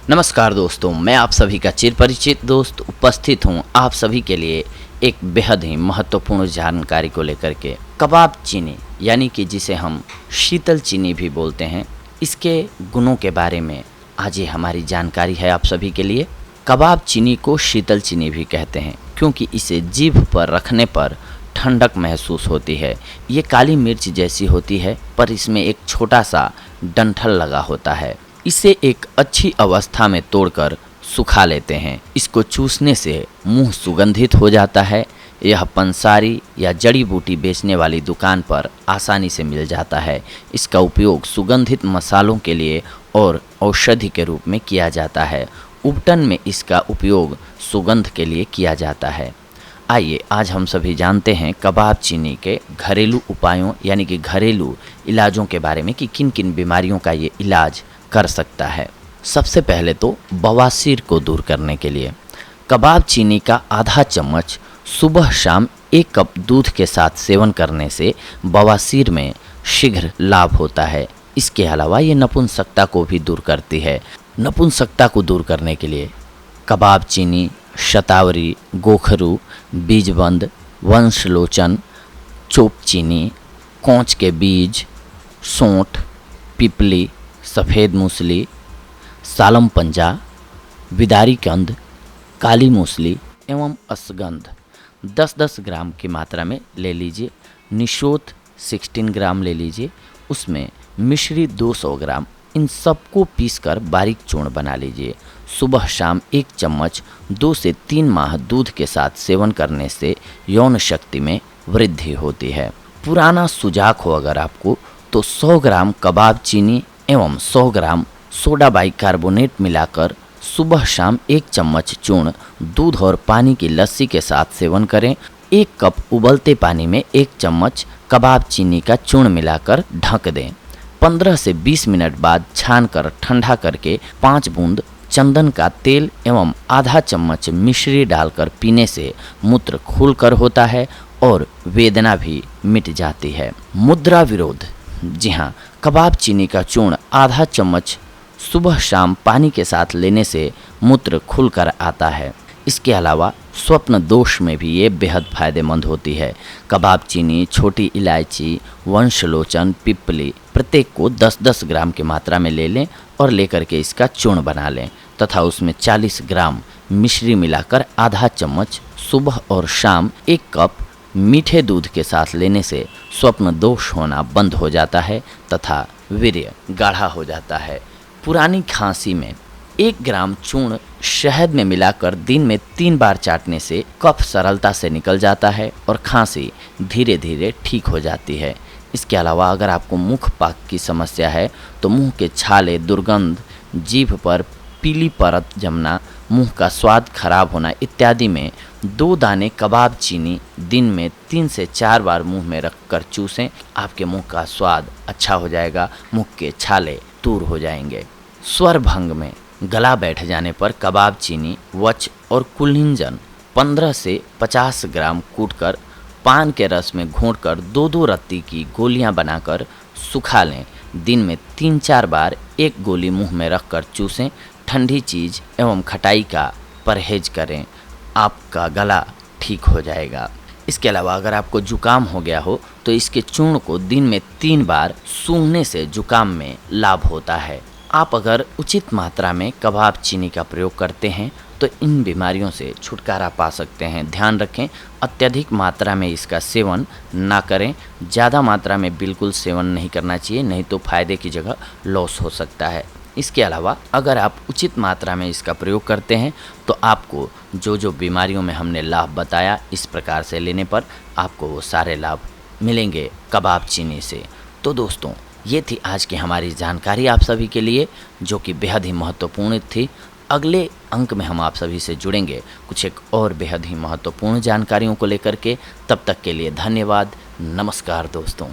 नमस्कार दोस्तों, मैं आप सभी का चिर परिचित दोस्त उपस्थित हूं आप सभी के लिए एक बेहद ही महत्वपूर्ण जानकारी को लेकर के। कबाब चीनी यानी कि जिसे हम शीतल चीनी भी बोलते हैं, इसके गुणों के बारे में आज ये हमारी जानकारी है आप सभी के लिए। कबाब चीनी को शीतल चीनी भी कहते हैं क्योंकि इसे जीभ पर रखने पर ठंडक महसूस होती है। ये काली मिर्च जैसी होती है पर इसमें एक छोटा सा डंठल लगा होता है। इसे एक अच्छी अवस्था में तोड़कर सुखा लेते हैं। इसको चूसने से मुंह सुगंधित हो जाता है। यह पंसारी या जड़ी बूटी बेचने वाली दुकान पर आसानी से मिल जाता है। इसका उपयोग सुगंधित मसालों के लिए और औषधि के रूप में किया जाता है। उपटन में इसका उपयोग सुगंध के लिए किया जाता है। आइए आज हम सभी जानते हैं कबाब चीनी के घरेलू उपायों यानी कि घरेलू इलाजों के बारे में कि किन किन बीमारियों का ये इलाज कर सकता है। सबसे पहले तो बवासीर को दूर करने के लिए कबाब चीनी का आधा चम्मच सुबह शाम 1 कप दूध के साथ सेवन करने से बवासीर में शीघ्र लाभ होता है। इसके अलावा ये नपुंसकता को भी दूर करती है। नपुंसकता को दूर करने के लिए कबाब चीनी, शतावरी, गोखरू, बीजबंद, वंशलोचन, चोप चीनी, कोंच के बीज, सौंठ, पिपली, सफ़ेद मूसली, सालम पंजा, विदारी कंद, काली मूसली एवं अश्वगंध 10-10 ग्राम की मात्रा में ले लीजिए। निशोथ 16 ग्राम ले लीजिए। उसमें मिश्री 200 ग्राम। इन सबको पीसकर बारीक चूर्ण बना लीजिए। सुबह शाम 1 चम्मच 2 से 3 माह दूध के साथ सेवन करने से यौन शक्ति में वृद्धि होती है। पुराना सुजाक हो अगर आपको तो 100 ग्राम कबाब चीनी एवं 100 ग्राम सोडा बाइकार्बोनेट मिलाकर सुबह शाम 1 चम्मच चूर्ण दूध और पानी की लस्सी के साथ सेवन करें। 1 कप उबलते पानी में 1 चम्मच कबाब चीनी का चूर्ण मिलाकर ढक दें। 15 से 20 मिनट बाद छानकर ठंडा करके 5 बूंद चंदन का तेल एवं आधा चम्मच मिश्री डालकर पीने से मूत्र खुलकर होता है और वेदना भी मिट जाती है। मुद्रा विरोध, जी हाँ, कबाब चीनी का चूर्ण आधा चम्मच सुबह शाम पानी के साथ लेने से मूत्र खुलकर आता है। इसके अलावा स्वप्न दोष में भी ये बेहद फायदेमंद होती है। कबाब चीनी, छोटी इलायची, वंशलोचन, पिपली प्रत्येक को 10-10 ग्राम की मात्रा में ले लें और लेकर के इसका चूर्ण बना लें तथा उसमें 40 ग्राम मिश्री मिलाकर आधा चम्मच सुबह और शाम 1 कप मीठे दूध के साथ लेने से स्वप्न दोष होना बंद हो जाता है तथा वीर्य गाढ़ा हो जाता है। पुरानी खांसी में 1 ग्राम चूर्ण शहद में मिलाकर दिन में 3 बार चाटने से कफ सरलता से निकल जाता है और खांसी धीरे धीरे ठीक हो जाती है। इसके अलावा अगर आपको मुख पाक की समस्या है तो मुंह के छाले, दुर्गंध, जीभ पर पीली परत जमना, मुंह का स्वाद खराब होना इत्यादि में 2 दाने कबाब चीनी दिन में 3 से 4 बार मुंह में रखकर चूसें। आपके मुंह का स्वाद अच्छा हो जाएगा, मुंह के छाले दूर हो जाएंगे। स्वर भंग में गला बैठ जाने पर कबाब चीनी, वच और कुल्हिंजन 15 से 50 ग्राम कूटकर पान के रस में घोंटकर 2-2 रत्ती की गोलियां बनाकर सुखा लें। दिन में 3-4 बार 1 गोली मुंह में रखकर चूसें। ठंडी चीज़ एवं खटाई का परहेज करें, आपका गला ठीक हो जाएगा। इसके अलावा अगर आपको जुकाम हो गया हो तो इसके चूर्ण को दिन में 3 बार सूंघने से जुकाम में लाभ होता है। आप अगर उचित मात्रा में कबाब चीनी का प्रयोग करते हैं तो इन बीमारियों से छुटकारा पा सकते हैं। ध्यान रखें, अत्यधिक मात्रा में इसका सेवन ना करें। ज़्यादा मात्रा में बिल्कुल सेवन नहीं करना चाहिए, नहीं तो फायदे की जगह लॉस हो सकता है। इसके अलावा अगर आप उचित मात्रा में इसका प्रयोग करते हैं तो आपको जो जो बीमारियों में हमने लाभ बताया इस प्रकार से लेने पर आपको वो सारे लाभ मिलेंगे कबाब चीनी से। तो दोस्तों, ये थी आज की हमारी जानकारी आप सभी के लिए जो कि बेहद ही महत्वपूर्ण थी। अगले अंक में हम आप सभी से जुड़ेंगे कुछ एक और बेहद ही महत्वपूर्ण जानकारियों को लेकर के। तब तक के लिए धन्यवाद। नमस्कार दोस्तों।